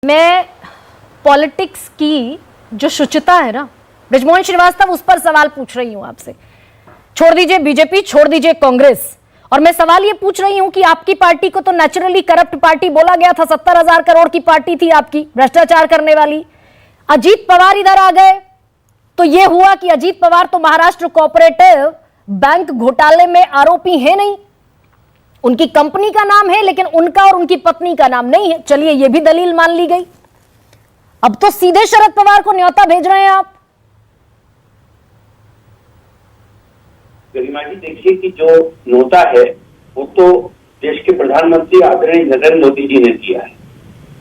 मैं पॉलिटिक्स की जो शुचिता है ना, बृजमोहन श्रीवास्तव, उस पर सवाल पूछ रही हूं आपसे। छोड़ दीजिए बीजेपी, छोड़ दीजिए कांग्रेस, और मैं सवाल ये पूछ रही हूं कि आपकी पार्टी को तो नेचुरली करप्ट पार्टी बोला गया था। 70,000 करोड़ की पार्टी थी आपकी, भ्रष्टाचार करने वाली। अजीत पवार इधर आ गए तो यह हुआ कि अजीत पवार तो महाराष्ट्र कोऑपरेटिव बैंक घोटाले में आरोपी है नहीं, उनकी कंपनी का नाम है लेकिन उनका और उनकी पत्नी का नाम नहीं है। चलिए यह भी दलील मान ली गई। अब तो सीधे शरद पवार को न्योता भेज रहे हैं आप। गरिमा जी, देखिए कि जो न्योता है वो तो देश के प्रधानमंत्री आदरणीय नरेंद्र मोदी जी ने दिया है,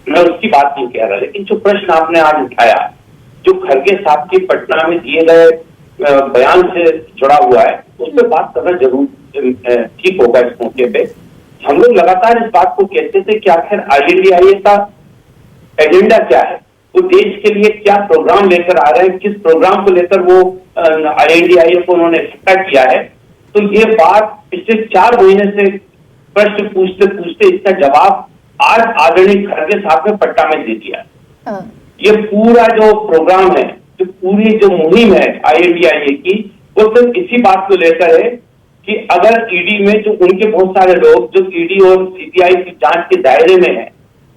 मैं उसकी बात नहीं कह रहा। लेकिन जो प्रश्न आपने आज उठाया, जो खरगे साहब के पटना में दिए गए बयान से जुड़ा हुआ है, उस पर बात करना जरूर ठीक होगा। इस मौके पे हम लोग लगातार इस बात को कहते थे कि आखिर INDIA का एजेंडा क्या है, वो देश के लिए क्या प्रोग्राम लेकर आ रहे हैं, किस प्रोग्राम को लेकर वो INDIA को उन्होंने इकट्ठा किया है। तो ये बात पिछले 4 महीने से प्रश्न पूछते पूछते इसका जवाब आज आदरणीय खरगे साहब ने पटना में दे दिया। ये पूरा जो प्रोग्राम है, जो पूरी जो मुहिम है INDIA की, वो सिर्फ इसी बात को लेकर है कि अगर ईडी में जो उनके बहुत सारे लोग जो ईडी और CBI की जांच के दायरे में है,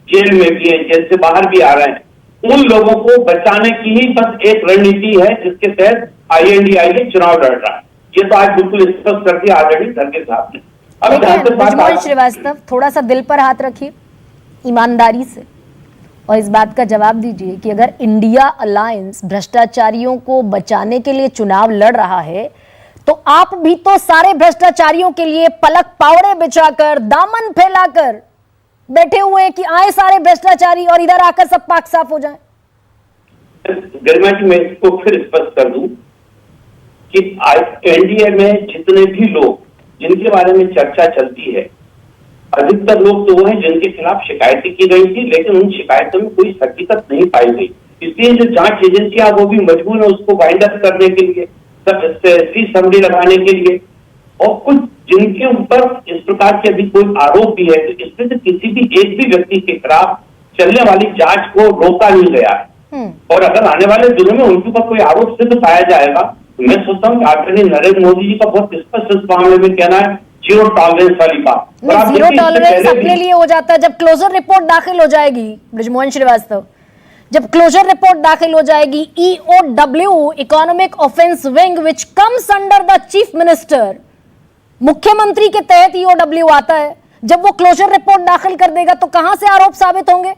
जेल में भी है, जेल से बाहर भी आ रहे हैं, उन लोगों को बचाने की ही बस एक रणनीति है जिसके तहत INDIA चुनाव लड़ रहा है। ये तो आज बिल्कुल स्पष्ट कर दिया आदरणीय खरगे साहब ने। अब बृजमोहन श्रीवास्तव, थोड़ा सा दिल पर हाथ रखिए ईमानदारी से और इस बात का जवाब दीजिए कि अगर इंडिया अलायंस भ्रष्टाचारियों को बचाने के लिए चुनाव लड़ रहा है तो आप भी तो सारे भ्रष्टाचारियों के लिए पलक पावड़े बिछाकर, दामन फैलाकर बैठे हुए हैं कि आए सारे भ्रष्टाचारी और इधर आकर सब पाक साफ हो जाए। गरिमा जी, मैं इसको फिर स्पष्ट कर दूं कि NDA में जितने भी लोग जिनके बारे में चर्चा चलती है, अधिकतर लोग तो वो हैं जिनके खिलाफ शिकायतें की गई थी, लेकिन उन शिकायतों में कोई हकीकत नहीं पाई गई। इसलिए जो जांच एजेंसियां वो भी मजबूर है उसको वाइंड अप करने के लिए, समरी लगाने के लिए, और कुछ जिनके ऊपर इस प्रकार के अभी कोई आरोप भी है, तो इसमें से किसी भी एक भी व्यक्ति के खिलाफ चलने वाली जांच को रोका नहीं गया है। और अगर आने वाले दिनों में उनके ऊपर कोई आरोप सिद्ध पाया जाएगा तो मैं सोचता हूँ आदरणीय नरेंद्र मोदी जी का बहुत स्पष्ट इस मामले में कहना है, जीरो टॉलरेंस वाली बात। जीरो टॉलरेंस अपने लिए हो जाता है जब क्लोजर रिपोर्ट दाखिल हो जाएगी। बृजमोहन श्रीवास्तव, जब क्लोजर रिपोर्ट दाखिल हो जाएगी, EOW economic offence wing which comes under the chief minister, मुख्यमंत्री के तहत EOW आता है, जब वो क्लोजर रिपोर्ट दाखिल कर देगा तो कहां से आरोप साबित होंगे?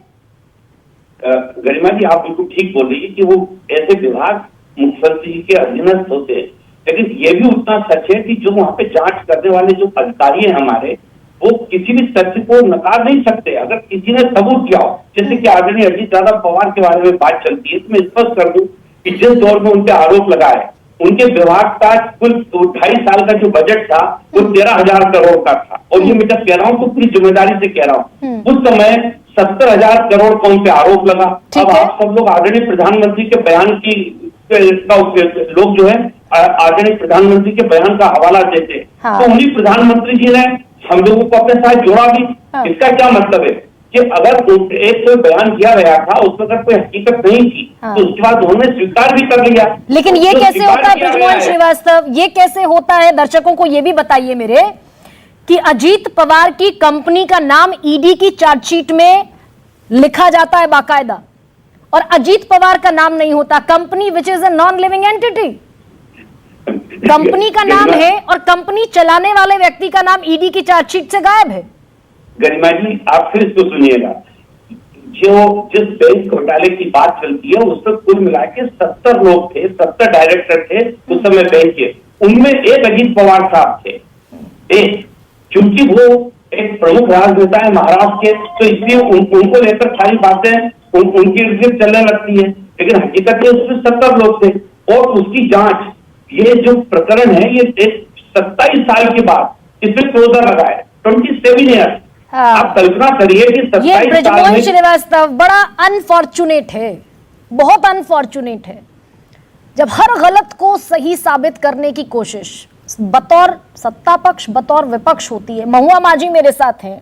गरिमा जी, आप बिल्कुल ठीक बोल रही है कि वो ऐसे विभाग मुख्यमंत्री जी के अधीनस्थ होते हैं, लेकिन ये भी उतना सच है कि जो वहां पे जांच करने वाले जो अधिकारी हैं हमारे, वो किसी भी तथ्य को नकार नहीं सकते अगर किसी ने सबूत किया हो। जैसे कि आदरणीय अजीत पवार के बारे में बात चलती है, तो मैं स्पष्ट कर दूं कि जिस दौर में उनके आरोप लगा है, उनके विभाग का कुल 2.5 साल का जो बजट था वो 13,000 करोड़ का था। और ये मैं जब कह रहा हूँ तो पूरी जिम्मेदारी से कह रहा हूँ, उस समय 70,000 करोड़ का उन पे आरोप लगा। अब आप सब लोग आदरणीय प्रधानमंत्री के बयान की लोग जो है आदरणीय प्रधानमंत्री के बयान का हवाला देते हैं। हाँ। तो उन्हीं प्रधानमंत्री जी ने हम लोगों को अपने साथ जोड़ा भी। हाँ। इसका क्या मतलब है कि अगर एक कोई बयान किया गया था उसमें अगर कोई हकीकत नहीं थी, हाँ, तो उसके बाद उन्होंने स्वीकार भी कर लिया। लेकिन ये कैसे होता है बृजमोहन श्रीवास्तव, ये कैसे होता है? दर्शकों को ये भी बताइए मेरे कि अजीत पवार की कंपनी का नाम ED की चार्जशीट में लिखा जाता है बाकायदा, और अजीत पवार का नाम नहीं होता। Company which is a non living entity, company का नाम है और कंपनी चलाने वाले व्यक्ति का नाम ED की चार्जशीट से गायब है। गरिमा जी, आप फिर इसको सुनिएगा। जिस बैंक घोटाले की बात चलती है उसमें कुल मिला के 70 लोग थे, 70 डायरेक्टर थे उस समय बैंक के, उनमें एक अजीत पवार साहब थे। क्योंकि वो एक प्रमुख राजनेता है महाराष्ट्र के, तो इसलिए उनको लेकर सारी बातें उनकी इर्द गिर्द चलने लगती है। लेकिन हकीकत में उसमें 70 लोग थे और उसकी जांच, ये जो प्रकरण है, ये 27 साल के बाद इसमें क्लोजर लगा है, 27 ईयर। हाँ। आप कल्पना करिए कि 27 साल में। बृजमोहन श्रीवास्तव बड़ा अनफॉर्चुनेट है, बहुत अनफॉर्चुनेट है जब हर गलत को सही साबित करने की कोशिश बतौर सत्ता पक्ष बतौर विपक्ष होती है। महुआ माझी मेरे साथ हैं।